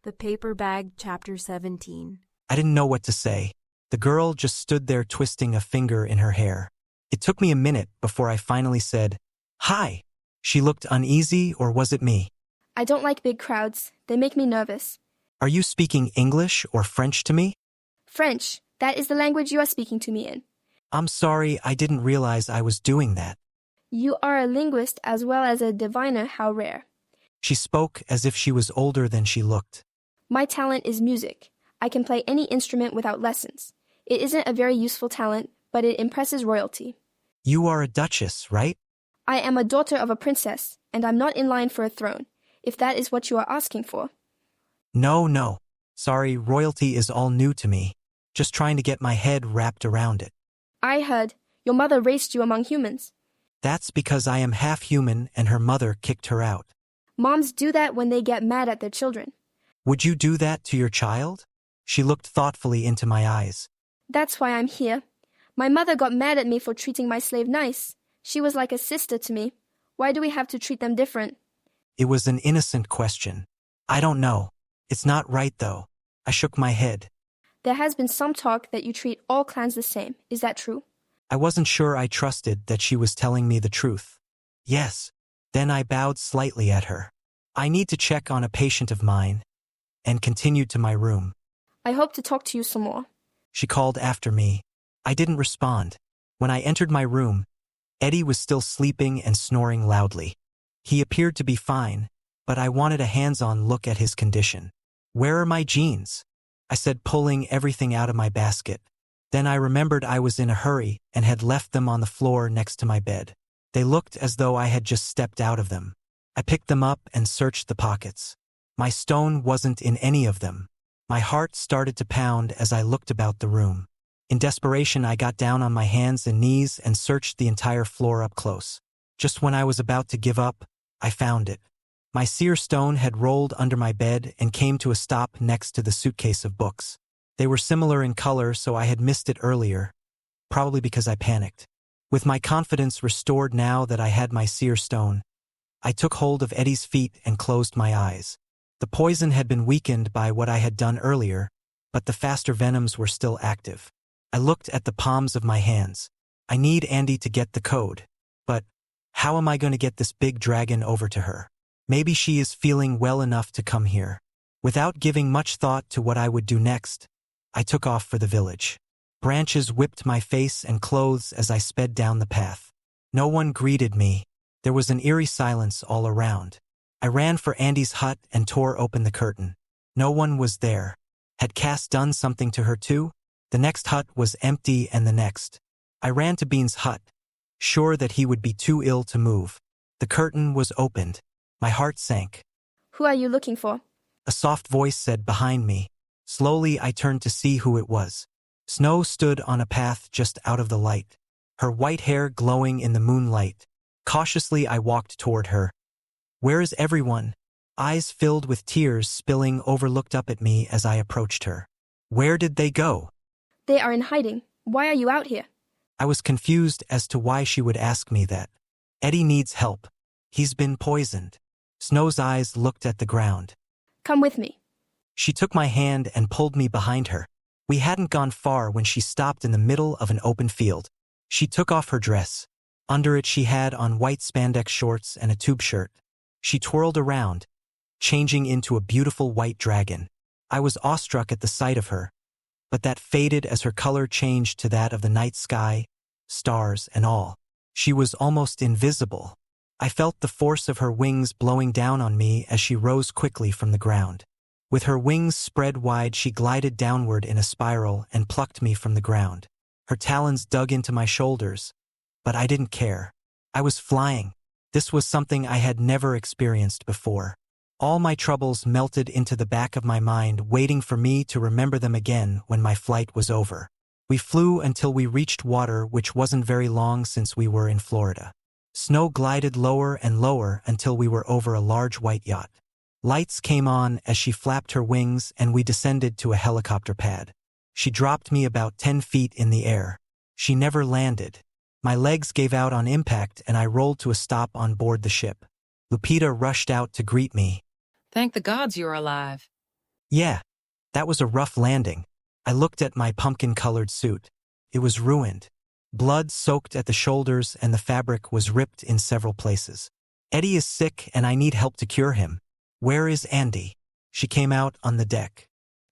The Paper Bag, Chapter 17. I didn't know what to say. The girl just stood there twisting a finger in her hair. It took me a minute before I finally said, "Hi." She looked uneasy, or was it me? I don't like big crowds. They make me nervous. Are you speaking English or French to me? French. That is the language you are speaking to me in. I'm sorry, I didn't realize I was doing that. You are a linguist as well as a diviner. How rare. She spoke as if she was older than she looked. My talent is music. I can play any instrument without lessons. It isn't a very useful talent, but it impresses royalty. You are a duchess, right? I am a daughter of a princess, and I'm not in line for a throne, if that is what you are asking for. No. Sorry, royalty is all new to me. Just trying to get my head wrapped around it. I heard your mother raised you among humans. That's because I am half human and her mother kicked her out. Moms do that when they get mad at their children. Would you do that to your child? She looked thoughtfully into my eyes. That's why I'm here. My mother got mad at me for treating my slave nice. She was like a sister to me. Why do we have to treat them different? It was an innocent question. I don't know. It's not right, though. I shook my head. There has been some talk that you treat all clans the same. Is that true? I wasn't sure I trusted that she was telling me the truth. Yes. Then I bowed slightly at her. I need to check on a patient of mine, and continued to my room. I hope to talk to you some more. She called after me. I didn't respond. When I entered my room, Eddie was still sleeping and snoring loudly. He appeared to be fine, but I wanted a hands-on look at his condition. "Where are my jeans?" I said, pulling everything out of my basket. Then I remembered I was in a hurry and had left them on the floor next to my bed. They looked as though I had just stepped out of them. I picked them up and searched the pockets. My stone wasn't in any of them. My heart started to pound as I looked about the room. In desperation, I got down on my hands and knees and searched the entire floor up close. Just when I was about to give up, I found it. My seer stone had rolled under my bed and came to a stop next to the suitcase of books. They were similar in color, so I had missed it earlier, probably because I panicked. With my confidence restored now that I had my seer stone, I took hold of Eddie's feet and closed my eyes. The poison had been weakened by what I had done earlier, but the faster venoms were still active. I looked at the palms of my hands. I need Andy to get the code. But how am I going to get this big dragon over to her? Maybe she is feeling well enough to come here. Without giving much thought to what I would do next, I took off for the village. Branches whipped my face and clothes as I sped down the path. No one greeted me. There was an eerie silence all around. I ran for Andy's hut and tore open the curtain. No one was there. Had Cass done something to her too? The next hut was empty, and the next. I ran to Bean's hut, sure that he would be too ill to move. The curtain was opened. My heart sank. Who are you looking for? A soft voice said behind me. Slowly I turned to see who it was. Snow stood on a path just out of the light, her white hair glowing in the moonlight. Cautiously I walked toward her. "Where is everyone?" Eyes filled with tears spilling over looked up at me as I approached her. "Where did they go?" They are in hiding. Why are you out here? I was confused as to why she would ask me that. Eddie needs help. He's been poisoned. Snow's eyes looked at the ground. Come with me. She took my hand and pulled me behind her. We hadn't gone far when she stopped in the middle of an open field. She took off her dress. Under it she had on white spandex shorts and a tube shirt. She twirled around, changing into a beautiful white dragon. I was awestruck at the sight of her, but that faded as her color changed to that of the night sky, stars and all. She was almost invisible. I felt the force of her wings blowing down on me as she rose quickly from the ground. With her wings spread wide, she glided downward in a spiral and plucked me from the ground. Her talons dug into my shoulders, but I didn't care. I was flying. This was something I had never experienced before. All my troubles melted into the back of my mind, waiting for me to remember them again when my flight was over. We flew until we reached water, which wasn't very long since we were in Florida. Snow glided lower and lower until we were over a large white yacht. Lights came on as she flapped her wings and we descended to a helicopter pad. She dropped me about 10 feet in the air. She never landed. My legs gave out on impact and I rolled to a stop on board the ship. Lupita rushed out to greet me. Thank the gods you're alive. Yeah, that was a rough landing. I looked at my pumpkin-colored suit. It was ruined. Blood soaked at the shoulders and the fabric was ripped in several places. Eddie is sick and I need help to cure him. Where is Andy? She came out on the deck.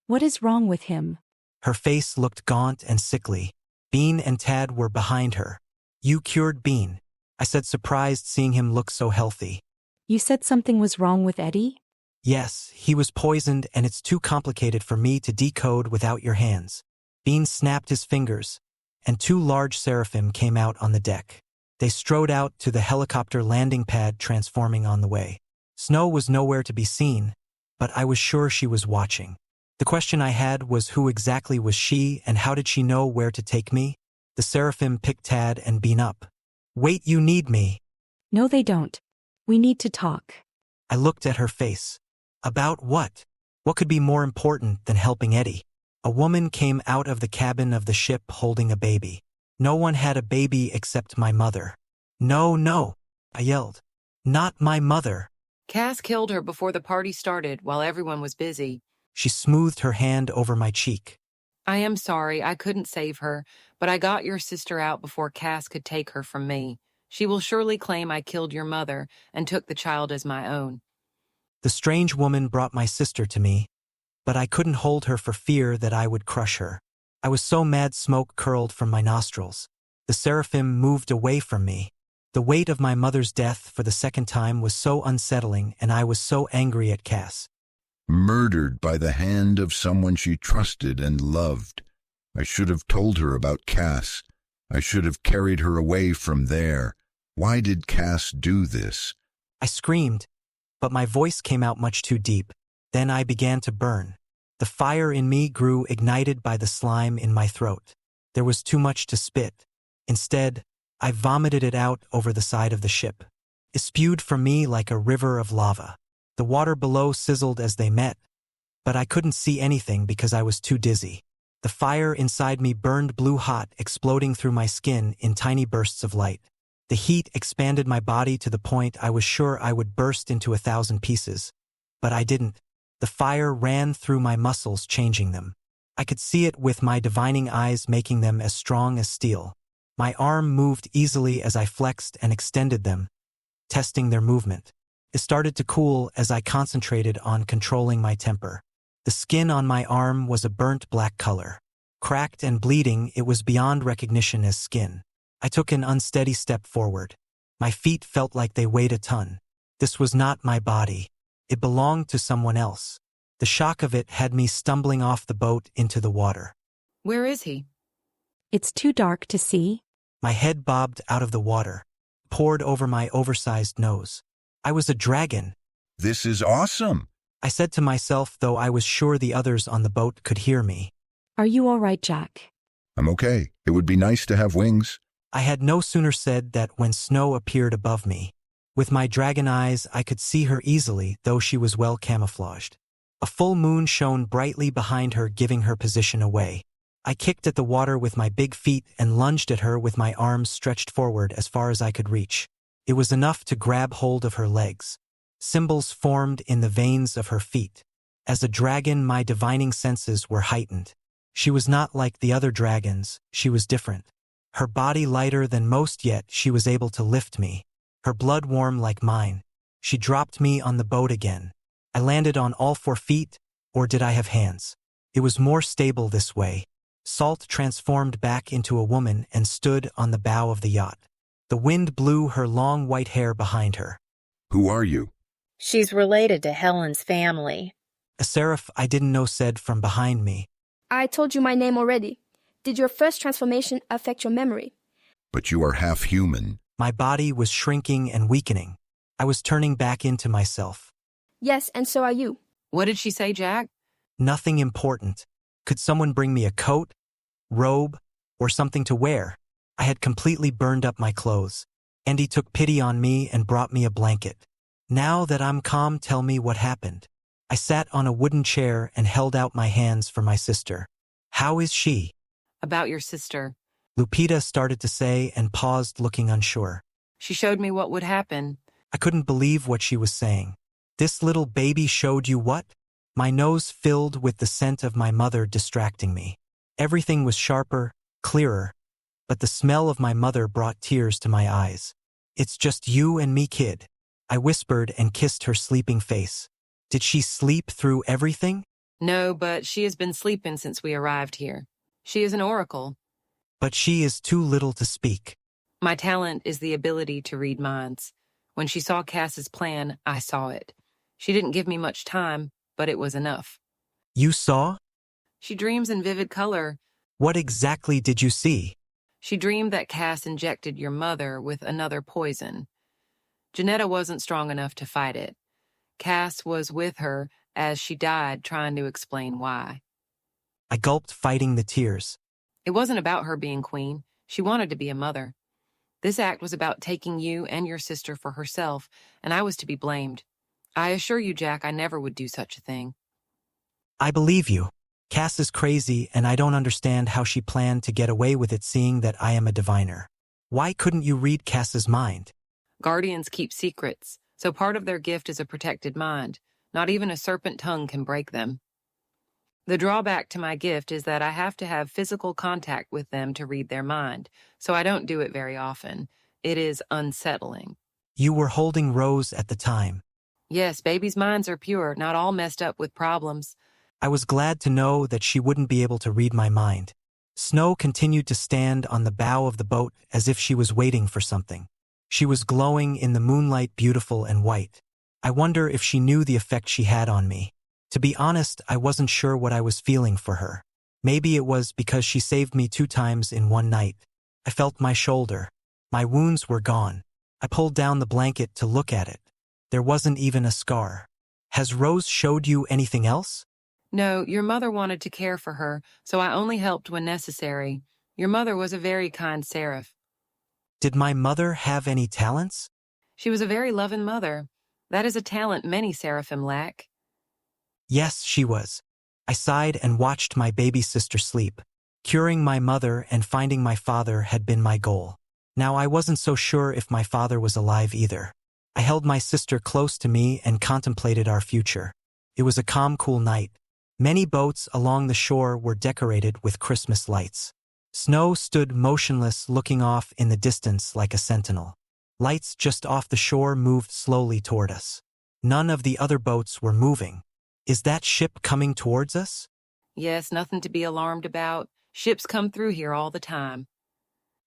What is wrong with him? Her face looked gaunt and sickly. Bean and Tad were behind her. You cured Bean, I said, surprised seeing him look so healthy. You said something was wrong with Eddie? Yes, he was poisoned and it's too complicated for me to decode without your hands. Bean snapped his fingers, and 2 large seraphim came out on the deck. They strode out to the helicopter landing pad, transforming on the way. Snow was nowhere to be seen, but I was sure she was watching. The question I had was, who exactly was she and how did she know where to take me? The seraphim picked Tad and Bean up. Wait, you need me. No, they don't. We need to talk. I looked at her face. About what? What could be more important than helping Eddie? A woman came out of the cabin of the ship holding a baby. No one had a baby except my mother. No, no, I yelled. Not my mother. Cass killed her before the party started while everyone was busy. She smoothed her hand over my cheek. I am sorry, I couldn't save her, but I got your sister out before Cass could take her from me. She will surely claim I killed your mother and took the child as my own. The strange woman brought my sister to me, but I couldn't hold her for fear that I would crush her. I was so mad smoke curled from my nostrils. The seraphim moved away from me. The weight of my mother's death for the second time was so unsettling, and I was so angry at Cass. Murdered by the hand of someone she trusted and loved. I should have told her about Cass. I should have carried her away from there. Why did Cass do this? I screamed, but my voice came out much too deep. Then I began to burn. The fire in me grew, ignited by the slime in my throat. There was too much to spit. Instead, I vomited it out over the side of the ship. It spewed from me like a river of lava. The water below sizzled as they met, but I couldn't see anything because I was too dizzy. The fire inside me burned blue hot, exploding through my skin in tiny bursts of light. The heat expanded my body to the point I was sure I would burst into 1,000 pieces. But I didn't. The fire ran through my muscles, changing them. I could see it with my divining eyes, making them as strong as steel. My arm moved easily as I flexed and extended them, testing their movement. It started to cool as I concentrated on controlling my temper. The skin on my arm was a burnt black color. Cracked and bleeding, it was beyond recognition as skin. I took an unsteady step forward. My feet felt like they weighed a ton. This was not my body. It belonged to someone else. The shock of it had me stumbling off the boat into the water. Where is he? It's too dark to see. My head bobbed out of the water, poured over my oversized nose. I was a dragon. This is awesome. I said to myself, though I was sure the others on the boat could hear me. Are you all right, Jack? I'm okay. It would be nice to have wings. I had no sooner said that when Snow appeared above me. With my dragon eyes, I could see her easily, though she was well camouflaged. A full moon shone brightly behind her, giving her position away. I kicked at the water with my big feet and lunged at her with my arms stretched forward as far as I could reach. It was enough to grab hold of her legs. Symbols formed in the veins of her feet. As a dragon, my divining senses were heightened. She was not like the other dragons, she was different. Her body lighter than most, yet she was able to lift me. Her blood warm like mine. She dropped me on the boat again. I landed on all 4 feet, or did I have hands? It was more stable this way. Salt transformed back into a woman and stood on the bow of the yacht. The wind blew her long white hair behind her. Who are you? She's related to Helen's family. A seraph I didn't know said from behind me. I told you my name already. Did your first transformation affect your memory? But you are half human. My body was shrinking and weakening. I was turning back into myself. Yes, and so are you. What did she say, Jack? Nothing important. Could someone bring me a coat, robe, or something to wear? I had completely burned up my clothes. Andy took pity on me and brought me a blanket. Now that I'm calm, tell me what happened. I sat on a wooden chair and held out my hands for my sister. How is she? About your sister. Lupita started to say and paused, looking unsure. She showed me what would happen. I couldn't believe what she was saying. This little baby showed you what? My nose filled with the scent of my mother distracting me. Everything was sharper, clearer, but the smell of my mother brought tears to my eyes. "It's just you and me, kid," I whispered and kissed her sleeping face. Did she sleep through everything? No, but she has been sleeping since we arrived here. She is an oracle. But she is too little to speak. My talent is the ability to read minds. When she saw Cass's plan, I saw it. She didn't give me much time, but it was enough. You saw? She dreams in vivid color. What exactly did you see? She dreamed that Cass injected your mother with another poison. Janetta wasn't strong enough to fight it. Cass was with her as she died, trying to explain why. I gulped, fighting the tears. It wasn't about her being queen. She wanted to be a mother. This act was about taking you and your sister for herself, and I was to be blamed. I assure you, Jack, I never would do such a thing. I believe you. Cass is crazy, and I don't understand how she planned to get away with it, seeing that I am a diviner. Why couldn't you read Cass's mind? Guardians keep secrets, so part of their gift is a protected mind. Not even a serpent tongue can break them. The drawback to my gift is that I have to have physical contact with them to read their mind, so I don't do it very often. It is unsettling. You were holding Rose at the time. Yes, babies' minds are pure, not all messed up with problems. I was glad to know that she wouldn't be able to read my mind. Snow continued to stand on the bow of the boat as if she was waiting for something. She was glowing in the moonlight, beautiful and white. I wonder if she knew the effect she had on me. To be honest, I wasn't sure what I was feeling for her. Maybe it was because she saved me 2 times in one night. I felt my shoulder. My wounds were gone. I pulled down the blanket to look at it. There wasn't even a scar. Has Rose showed you anything else? No, your mother wanted to care for her, so I only helped when necessary. Your mother was a very kind seraph. Did my mother have any talents? She was a very loving mother. That is a talent many seraphim lack. Yes, she was. I sighed and watched my baby sister sleep. Curing my mother and finding my father had been my goal. Now I wasn't so sure if my father was alive either. I held my sister close to me and contemplated our future. It was a calm, cool night. Many boats along the shore were decorated with Christmas lights. Snow stood motionless, looking off in the distance like a sentinel. Lights just off the shore moved slowly toward us. None of the other boats were moving. Is that ship coming towards us? Yes, nothing to be alarmed about. Ships come through here all the time.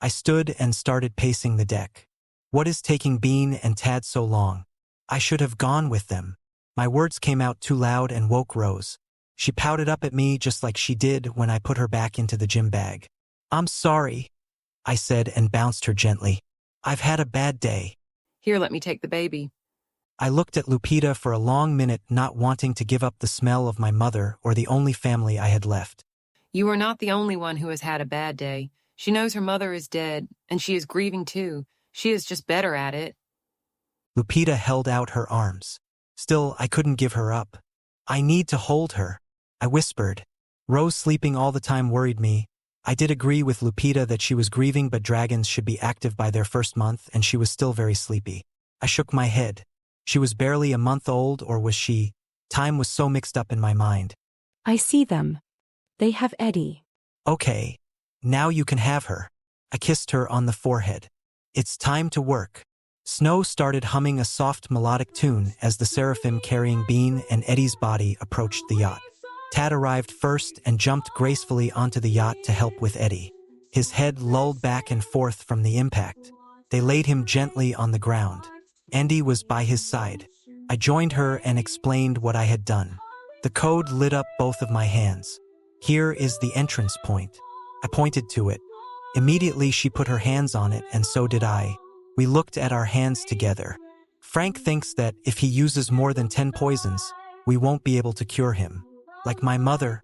I stood and started pacing the deck. What is taking Bean and Tad so long? I should have gone with them. My words came out too loud and woke Rose. She pouted up at me just like she did when I put her back into the gym bag. "I'm sorry," I said and bounced her gently. "I've had a bad day." Here, let me take the baby. I looked at Lupita for a long minute, not wanting to give up the smell of my mother or the only family I had left. You are not the only one who has had a bad day. She knows her mother is dead, and she is grieving too. She is just better at it. Lupita held out her arms. Still, I couldn't give her up. "I need to hold her," I whispered. Rose sleeping all the time worried me. I did agree with Lupita that she was grieving, but dragons should be active by their first month, and she was still very sleepy. I shook my head. She was barely a month old, or was she? Time was so mixed up in my mind. I see them. They have Eddie. Okay, now you can have her. I kissed her on the forehead. It's time to work. Snow started humming a soft melodic tune as the seraphim carrying Bean and Eddie's body approached the yacht. Tad arrived first and jumped gracefully onto the yacht to help with Eddie. His head lulled back and forth from the impact. They laid him gently on the ground. Andy was by his side. I joined her and explained what I had done. The code lit up both of my hands. "Here is the entrance point." I pointed to it. Immediately she put her hands on it, and so did I. We looked at our hands together. Frank thinks that if he uses more than 10 poisons, we won't be able to cure him. Like my mother,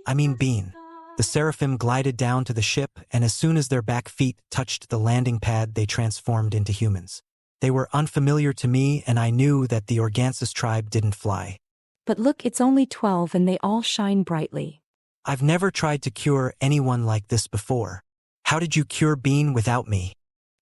Bean. The seraphim glided down to the ship, and as soon as their back feet touched the landing pad, they transformed into humans. They were unfamiliar to me, and I knew that the Organsis tribe didn't fly. But look, it's only 12 and they all shine brightly. I've never tried to cure anyone like this before. How did you cure Bean without me?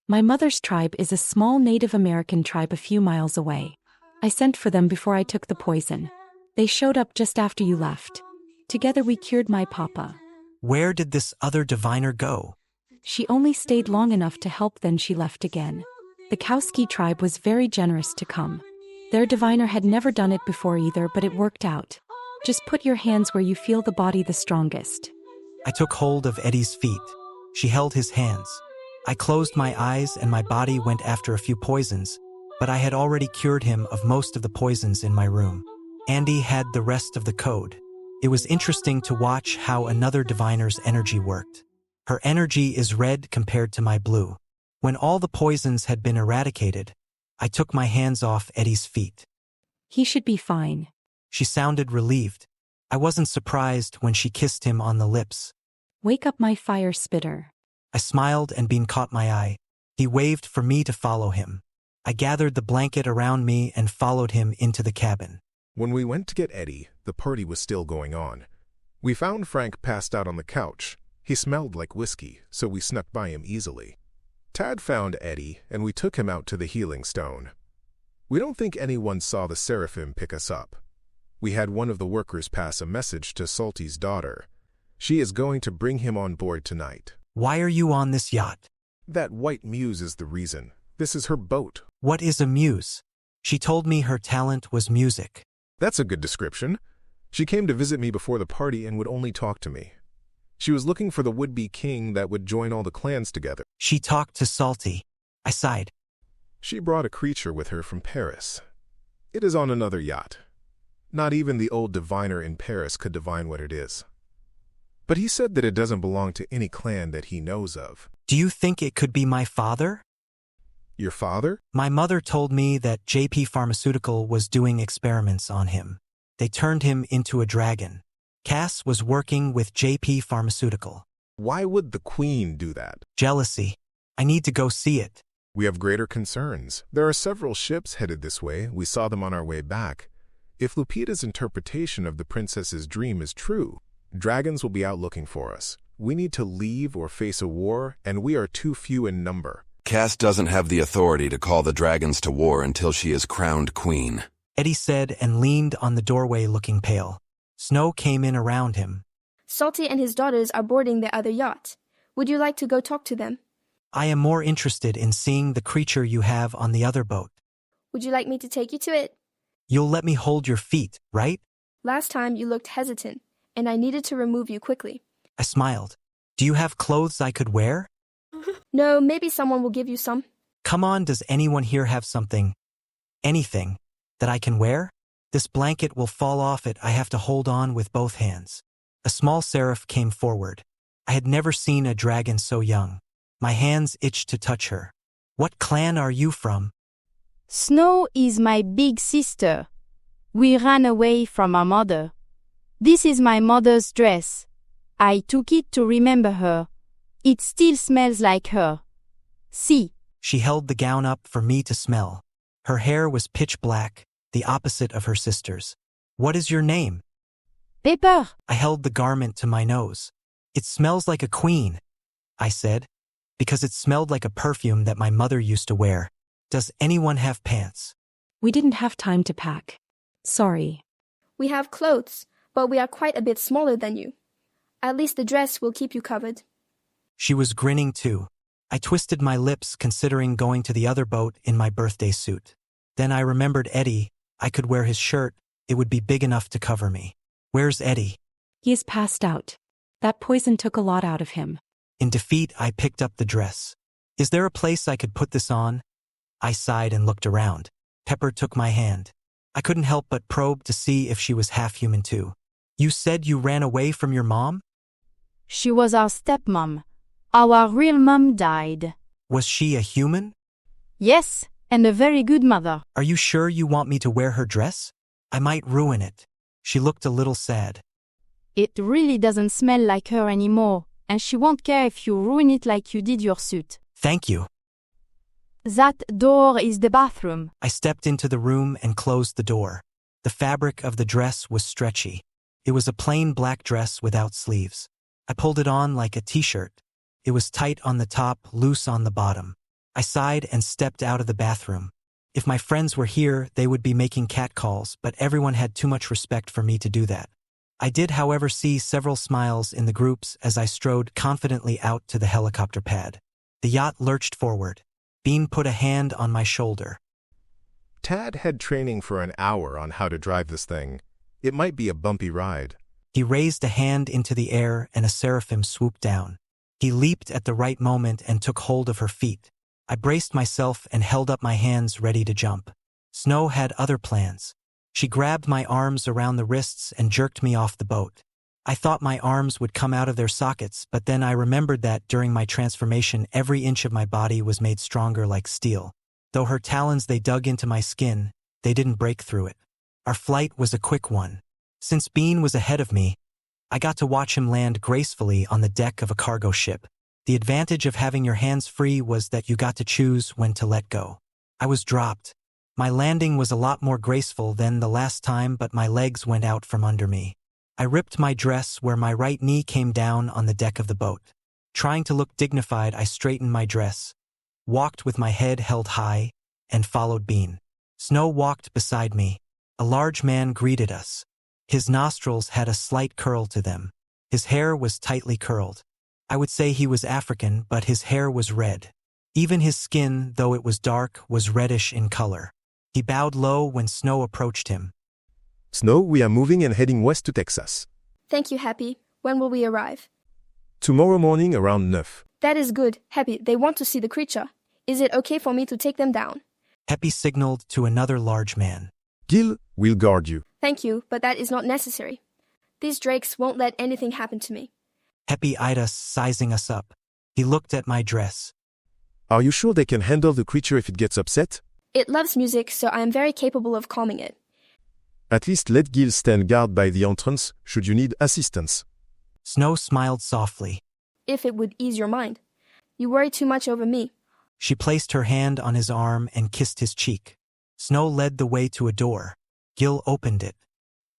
My mother's tribe is a small Native American tribe a few miles away. I sent for them before I took the poison. They showed up just after you left. Together we cured my papa. Where did this other diviner go? She only stayed long enough to help, then she left again. The Kowski tribe was very generous to come. Their diviner had never done it before either, but it worked out. Just put your hands where you feel the body the strongest. I took hold of Eddie's feet. She held his hands. I closed my eyes and my body went after a few poisons, but I had already cured him of most of the poisons in my room. Andy had the rest of the code. It was interesting to watch how another diviner's energy worked. Her energy is red compared to my blue. When all the poisons had been eradicated, I took my hands off Eddie's feet. He should be fine. She sounded relieved. I wasn't surprised when she kissed him on the lips. Wake up, my fire spitter. I smiled and Bean caught my eye. He waved for me to follow him. I gathered the blanket around me and followed him into the cabin. When we went to get Eddie, the party was still going on. We found Frank passed out on the couch. He smelled like whiskey, so we snuck by him easily. Tad found Eddie, and we took him out to the healing stone. We don't think anyone saw the seraphim pick us up. We had one of the workers pass a message to Salty's daughter. She is going to bring him on board tonight. Why are you on this yacht? That white muse is the reason. This is her boat. What is a muse? She told me her talent was music. That's a good description. She came to visit me before the party and would only talk to me. She was looking for the would-be king that would join all the clans together. She talked to Salty. I sighed. She brought a creature with her from Paris. It is on another yacht. Not even the old diviner in Paris could divine what it is. But he said that it doesn't belong to any clan that he knows of. Do you think it could be my father? Your father? My mother told me that JP Pharmaceutical was doing experiments on him. They turned him into a dragon. Cass was working with JP Pharmaceutical. Why would the queen do that? Jealousy. I need to go see it. We have greater concerns. There are several ships headed this way. We saw them on our way back. If Lupita's interpretation of the princess's dream is true, dragons will be out looking for us. We need to leave or face a war, and we are too few in number. Cass doesn't have the authority to call the dragons to war until she is crowned queen. Eddie said and leaned on the doorway looking pale. Snow came in around him. Salty and his daughters are boarding the other yacht. Would you like to go talk to them? I am more interested in seeing the creature you have on the other boat. Would you like me to take you to it? You'll let me hold your feet, right? Last time you looked hesitant, and I needed to remove you quickly. I smiled. Do you have clothes I could wear? No, maybe someone will give you some. Come on, does anyone here have something, anything, that I can wear? This blanket will fall off it. I have to hold on with both hands. A small seraph came forward. I had never seen a dragon so young. My hands itched to touch her. What clan are you from? Snow is my big sister. We ran away from our mother. This is my mother's dress. I took it to remember her. It still smells like her. See. She held the gown up for me to smell. Her hair was pitch black, the opposite of her sister's. What is your name? Pepper. I held the garment to my nose. It smells like a queen, I said, because it smelled like a perfume that my mother used to wear. Does anyone have pants? We didn't have time to pack. Sorry. We have clothes, but we are quite a bit smaller than you. At least the dress will keep you covered. She was grinning too. I twisted my lips considering going to the other boat in my birthday suit. Then I remembered Eddie. I could wear his shirt. It would be big enough to cover me. Where's Eddie? He is passed out. That poison took a lot out of him. In defeat, I picked up the dress. Is there a place I could put this on? I sighed and looked around. Pepper took my hand. I couldn't help but probe to see if she was half human too. You said you ran away from your mom? She was our stepmom. Our real mom died. Was she a human? Yes, and a very good mother. Are you sure you want me to wear her dress? I might ruin it. She looked a little sad. It really doesn't smell like her anymore, and she won't care if you ruin it like you did your suit. Thank you. That door is the bathroom. I stepped into the room and closed the door. The fabric of the dress was stretchy. It was a plain black dress without sleeves. I pulled it on like a t-shirt. It was tight on the top, loose on the bottom. I sighed and stepped out of the bathroom. If my friends were here, they would be making catcalls, but everyone had too much respect for me to do that. I did, however, see several smiles in the groups as I strode confidently out to the helicopter pad. The yacht lurched forward. Bean put a hand on my shoulder. Tad had training for an hour on how to drive this thing. It might be a bumpy ride. He raised a hand into the air and a seraphim swooped down. He leaped at the right moment and took hold of her feet. I braced myself and held up my hands ready to jump. Snow had other plans. She grabbed my arms around the wrists and jerked me off the boat. I thought my arms would come out of their sockets, but then I remembered that during my transformation every inch of my body was made stronger like steel. Though her talons they dug into my skin, they didn't break through it. Our flight was a quick one. Since Bean was ahead of me, I got to watch him land gracefully on the deck of a cargo ship. The advantage of having your hands free was that you got to choose when to let go. I was dropped. My landing was a lot more graceful than the last time, but my legs went out from under me. I ripped my dress where my right knee came down on the deck of the boat. Trying to look dignified, I straightened my dress, walked with my head held high, and followed Bean. Snow walked beside me. A large man greeted us. His nostrils had a slight curl to them. His hair was tightly curled. I would say he was African, but his hair was red. Even his skin, though it was dark, was reddish in color. He bowed low when Snow approached him. Snow, we are moving and heading west to Texas. Thank you, Happy. When will we arrive? Tomorrow morning around 9. That is good. Happy, they want to see the creature. Is it okay for me to take them down? Happy signaled to another large man. Gil will guard you. Thank you, but that is not necessary. These drakes won't let anything happen to me. Happy eyed us, sizing us up. He looked at my dress. Are you sure they can handle the creature if it gets upset? It loves music, so I am very capable of calming it. At least let Gil stand guard by the entrance should you need assistance. Snow smiled softly. If it would ease your mind. You worry too much over me. She placed her hand on his arm and kissed his cheek. Snow led the way to a door. Gil opened it.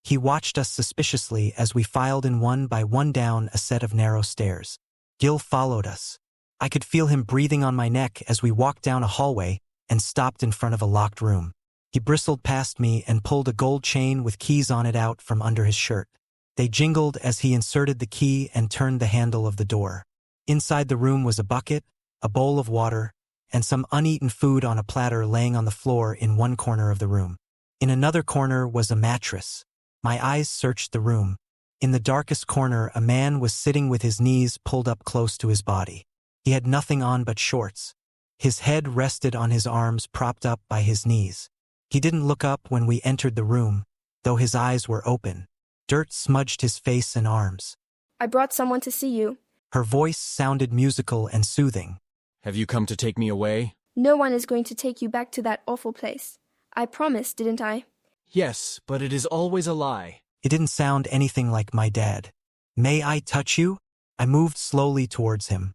He watched us suspiciously as we filed in one by one down a set of narrow stairs. Gil followed us. I could feel him breathing on my neck as we walked down a hallway and stopped in front of a locked room. He bristled past me and pulled a gold chain with keys on it out from under his shirt. They jingled as he inserted the key and turned the handle of the door. Inside the room was a bucket, a bowl of water, and some uneaten food on a platter laying on the floor in one corner of the room. In another corner was a mattress. My eyes searched the room. In the darkest corner, a man was sitting with his knees pulled up close to his body. He had nothing on but shorts. His head rested on his arms propped up by his knees. He didn't look up when we entered the room, though his eyes were open. Dirt smudged his face and arms. I brought someone to see you. Her voice sounded musical and soothing. Have you come to take me away? No one is going to take you back to that awful place. I promised, didn't I? Yes, but it is always a lie. It didn't sound anything like my dad. May I touch you? I moved slowly towards him.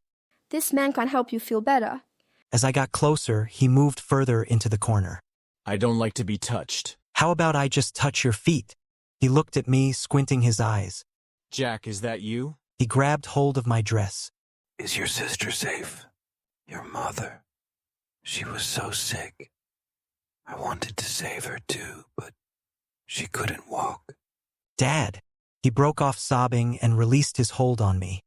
This man can help you feel better. As I got closer, he moved further into the corner. I don't like to be touched. How about I just touch your feet? He looked at me, squinting his eyes. Jack, is that you? He grabbed hold of my dress. Is your sister safe? Your mother? She was so sick. I wanted to save her too, but she couldn't walk. Dad! He broke off sobbing and released his hold on me.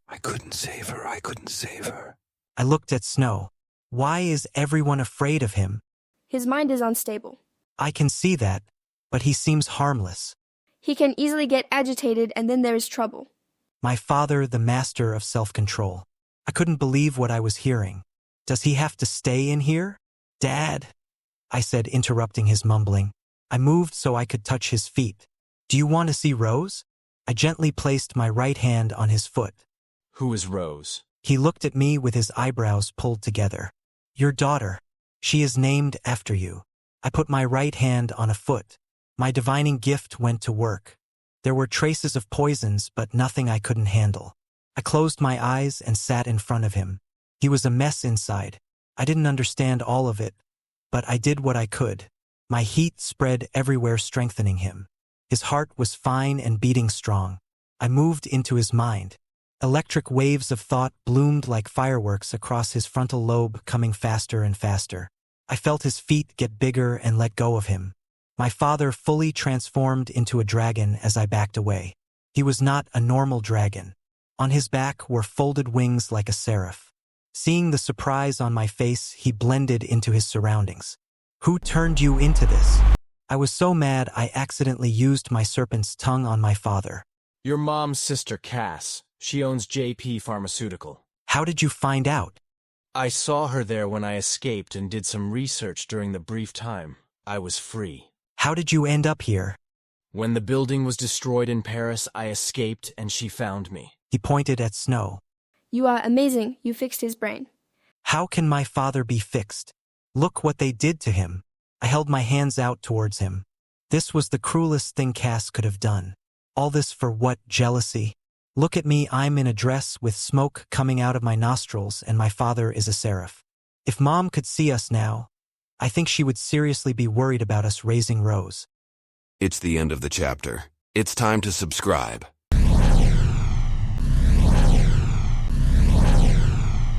I couldn't save her. I couldn't save her. I looked at Snow. Why is everyone afraid of him? His mind is unstable. I can see that, but he seems harmless. He can easily get agitated and then there is trouble. My father, the master of self-control. I couldn't believe what I was hearing. Does he have to stay in here? Dad, I said, interrupting his mumbling. I moved so I could touch his feet. Do you want to see Rose? I gently placed my right hand on his foot. Who is Rose? He looked at me with his eyebrows pulled together. Your daughter. She is named after you. I put my right hand on a foot. My divining gift went to work. There were traces of poisons, but nothing I couldn't handle. I closed my eyes and sat in front of him. He was a mess inside. I didn't understand all of it, but I did what I could. My heat spread everywhere, strengthening him. His heart was fine and beating strong. I moved into his mind. Electric waves of thought bloomed like fireworks across his frontal lobe, coming faster and faster. I felt his feet get bigger and let go of him. My father fully transformed into a dragon as I backed away. He was not a normal dragon. On his back were folded wings like a seraph. Seeing the surprise on my face, he blended into his surroundings. "Who turned you into this?" I was so mad I accidentally used my serpent's tongue on my father. Your mom's sister, Cass. She owns JP Pharmaceutical. "How did you find out?" I saw her there when I escaped and did some research during the brief time I was free. "How did you end up here?" When the building was destroyed in Paris, I escaped and she found me. He pointed at Snow. You are amazing. You fixed his brain. "How can my father be fixed? Look what they did to him." I held my hands out towards him. This was the cruelest thing Cass could have done. All this for what? Jealousy? Look at me, I'm in a dress with smoke coming out of my nostrils, and my father is a seraph. If Mom could see us now, I think she would seriously be worried about us raising Rose. It's the end of the chapter. It's time to subscribe.